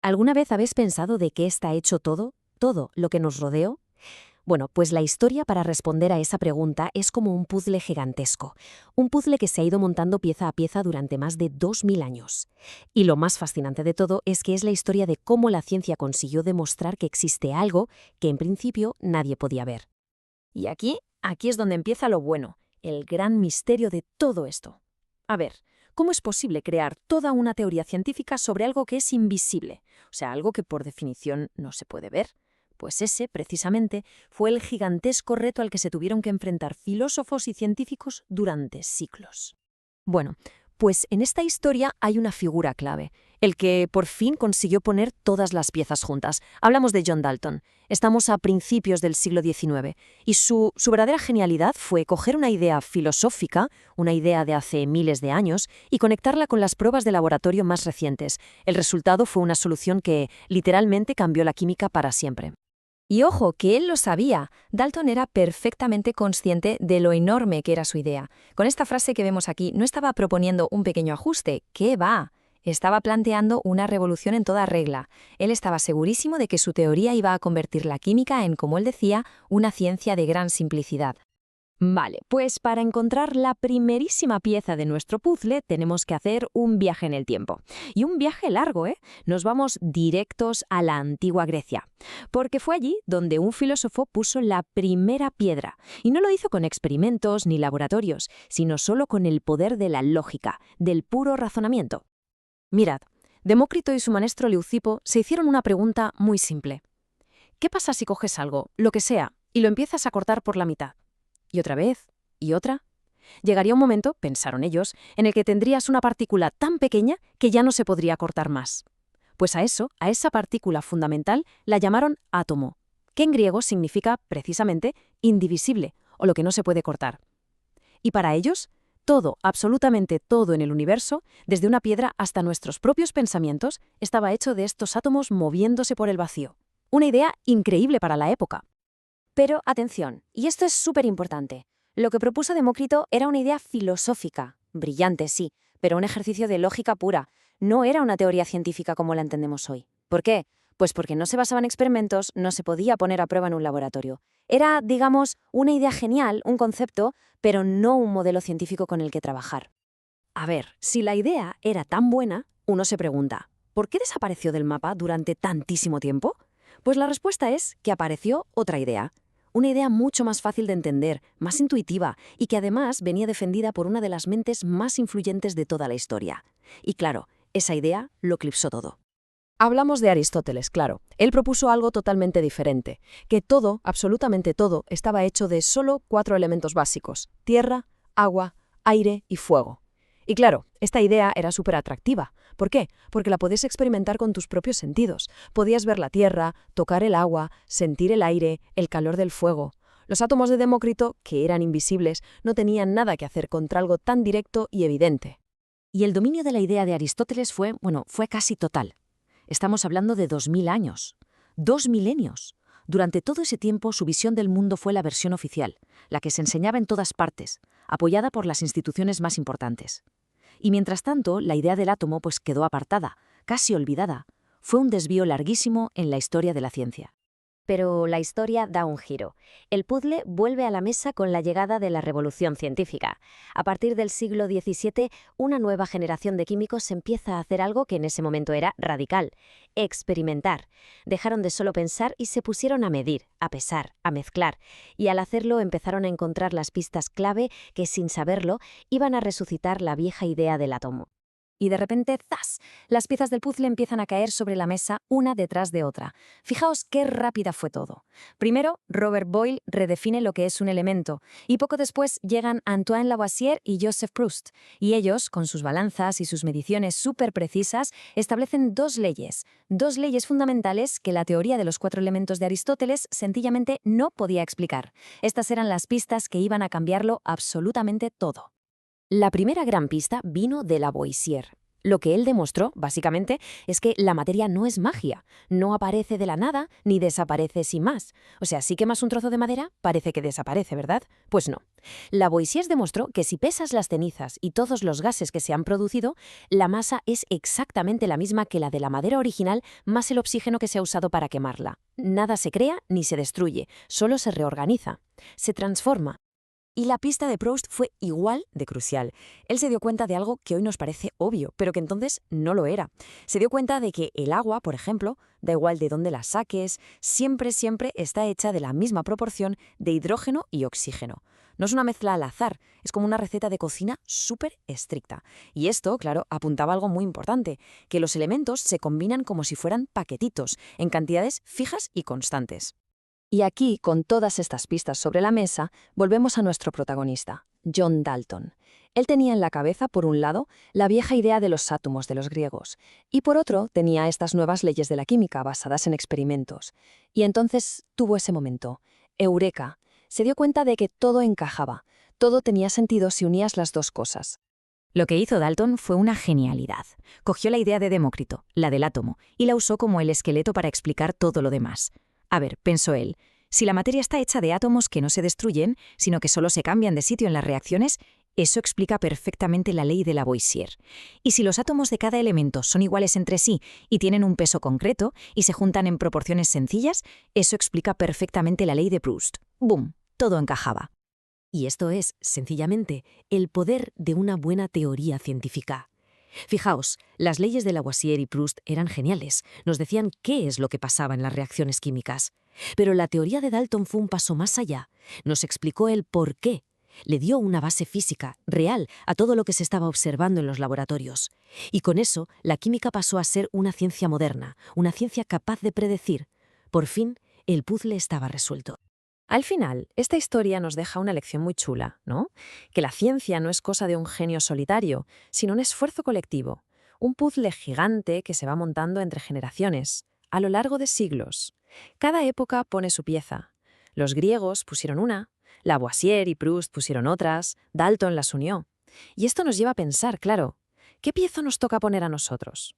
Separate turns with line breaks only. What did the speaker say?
¿Alguna vez habéis pensado de qué está hecho todo? ¿Todo lo que nos rodeó? Bueno, pues la historia para responder a esa pregunta es como un puzzle gigantesco. Un puzzle que se ha ido montando pieza a pieza durante más de 2000 años. Y lo más fascinante de todo es que es la historia de cómo la ciencia consiguió demostrar que existe algo que en principio nadie podía ver.
Y aquí es donde empieza lo bueno, el gran misterio de todo esto. A ver, ¿cómo es posible crear toda una teoría científica sobre algo que es invisible? O sea, algo que por definición no se puede ver. Pues ese, precisamente, fue el gigantesco reto al que se tuvieron que enfrentar filósofos y científicos durante siglos. Bueno, pues en esta historia hay una figura clave, el que por fin consiguió poner todas las piezas juntas. Hablamos de John Dalton. Estamos a principios del siglo XIX y su verdadera genialidad fue coger una idea filosófica, una idea de hace miles de años, y conectarla con las pruebas de laboratorio más recientes. El resultado fue una solución que literalmente cambió la química para siempre.
Y ojo, que él lo sabía. Dalton era perfectamente consciente de lo enorme que era su idea. Con esta frase que vemos aquí, no estaba proponiendo un pequeño ajuste. ¿Qué va? Estaba planteando una revolución en toda regla. Él estaba segurísimo de que su teoría iba a convertir la química en, como él decía, una ciencia de gran simplicidad.
Vale, pues para encontrar la primerísima pieza de nuestro puzzle tenemos que hacer un viaje en el tiempo. Y un viaje largo, ¿eh? Nos vamos directos a la antigua Grecia. Porque fue allí donde un filósofo puso la primera piedra. Y no lo hizo con experimentos ni laboratorios, sino solo con el poder de la lógica, del puro razonamiento. Mirad, Demócrito y su maestro Leucipo se hicieron una pregunta muy simple. ¿Qué pasa si coges algo, lo que sea, y lo empiezas a cortar por la mitad? Y otra vez, y otra. Llegaría un momento, pensaron ellos, en el que tendrías una partícula tan pequeña que ya no se podría cortar más. Pues a esa partícula fundamental, la llamaron átomo, que en griego significa, precisamente, indivisible, o lo que no se puede cortar. Y para ellos, todo, absolutamente todo en el universo, desde una piedra hasta nuestros propios pensamientos, estaba hecho de estos átomos moviéndose por el vacío. Una idea increíble para la época.
Pero atención, y esto es súper importante, lo que propuso Demócrito era una idea filosófica, brillante sí, pero un ejercicio de lógica pura, no era una teoría científica como la entendemos hoy. ¿Por qué? Pues porque no se basaba en experimentos, no se podía poner a prueba en un laboratorio. Era, digamos, una idea genial, un concepto, pero no un modelo científico con el que trabajar.
A ver, si la idea era tan buena, uno se pregunta, ¿por qué desapareció del mapa durante tantísimo tiempo? Pues la respuesta es que apareció otra idea. Una idea mucho más fácil de entender, más intuitiva y que además venía defendida por una de las mentes más influyentes de toda la historia. Y claro, esa idea lo eclipsó todo. Hablamos de Aristóteles, claro. Él propuso algo totalmente diferente, que todo, absolutamente todo, estaba hecho de solo 4 elementos básicos: tierra, agua, aire y fuego. Y claro, esta idea era súper atractiva. ¿Por qué? Porque la podías experimentar con tus propios sentidos. Podías ver la tierra, tocar el agua, sentir el aire, el calor del fuego. Los átomos de Demócrito, que eran invisibles, no tenían nada que hacer contra algo tan directo y evidente. Y el dominio de la idea de Aristóteles fue casi total. Estamos hablando de 2000 años. 2 milenios. Durante todo ese tiempo su visión del mundo fue la versión oficial, la que se enseñaba en todas partes, apoyada por las instituciones más importantes. Y mientras tanto, la idea del átomo quedó apartada, casi olvidada. Fue un desvío larguísimo en la historia de la ciencia.
Pero la historia da un giro. El puzzle vuelve a la mesa con la llegada de la revolución científica. A partir del siglo XVII, una nueva generación de químicos empieza a hacer algo que en ese momento era radical: experimentar. Dejaron de solo pensar y se pusieron a medir, a pesar, a mezclar. Y al hacerlo empezaron a encontrar las pistas clave que, sin saberlo, iban a resucitar la vieja idea del átomo. Y de repente, ¡zas!, las piezas del puzzle empiezan a caer sobre la mesa una detrás de otra. Fijaos qué rápida fue todo. Primero, Robert Boyle redefine lo que es un elemento, y poco después llegan Antoine Lavoisier y Joseph Proust, y ellos, con sus balanzas y sus mediciones súper precisas, establecen dos leyes fundamentales que la teoría de los 4 elementos de Aristóteles sencillamente no podía explicar. Estas eran las pistas que iban a cambiarlo absolutamente todo.
La primera gran pista vino de Lavoisier. Lo que él demostró, básicamente, es que la materia no es magia, no aparece de la nada ni desaparece sin más. O sea, si quemas un trozo de madera, parece que desaparece, ¿verdad? Pues no. Lavoisier demostró que si pesas las cenizas y todos los gases que se han producido, la masa es exactamente la misma que la de la madera original más el oxígeno que se ha usado para quemarla. Nada se crea ni se destruye, solo se reorganiza, se transforma. Y la pista de Proust fue igual de crucial. Él se dio cuenta de algo que hoy nos parece obvio, pero que entonces no lo era. Se dio cuenta de que el agua, por ejemplo, da igual de dónde la saques, siempre está hecha de la misma proporción de hidrógeno y oxígeno. No es una mezcla al azar, es como una receta de cocina súper estricta. Y esto, claro, apuntaba a algo muy importante, que los elementos se combinan como si fueran paquetitos, en cantidades fijas y constantes.
Y aquí, con todas estas pistas sobre la mesa, volvemos a nuestro protagonista, John Dalton. Él tenía en la cabeza, por un lado, la vieja idea de los átomos de los griegos, y por otro, tenía estas nuevas leyes de la química basadas en experimentos. Y entonces tuvo ese momento. Eureka. Se dio cuenta de que todo encajaba, todo tenía sentido si unías las dos cosas.
Lo que hizo Dalton fue una genialidad. Cogió la idea de Demócrito, la del átomo, y la usó como el esqueleto para explicar todo lo demás. A ver, pensó él, si la materia está hecha de átomos que no se destruyen, sino que solo se cambian de sitio en las reacciones, eso explica perfectamente la ley de Lavoisier. Y si los átomos de cada elemento son iguales entre sí y tienen un peso concreto y se juntan en proporciones sencillas, eso explica perfectamente la ley de Proust. ¡Bum! Todo encajaba.
Y esto es, sencillamente, el poder de una buena teoría científica. Fijaos, las leyes de Lavoisier y Proust eran geniales, nos decían qué es lo que pasaba en las reacciones químicas. Pero la teoría de Dalton fue un paso más allá, nos explicó el por qué, le dio una base física, real, a todo lo que se estaba observando en los laboratorios. Y con eso, la química pasó a ser una ciencia moderna, una ciencia capaz de predecir. Por fin, el puzzle estaba resuelto.
Al final, esta historia nos deja una lección muy chula, ¿no? Que la ciencia no es cosa de un genio solitario, sino un esfuerzo colectivo, un puzzle gigante que se va montando entre generaciones, a lo largo de siglos. Cada época pone su pieza. Los griegos pusieron una, Lavoisier y Proust pusieron otras, Dalton las unió. Y esto nos lleva a pensar, claro, ¿qué pieza nos toca poner a nosotros?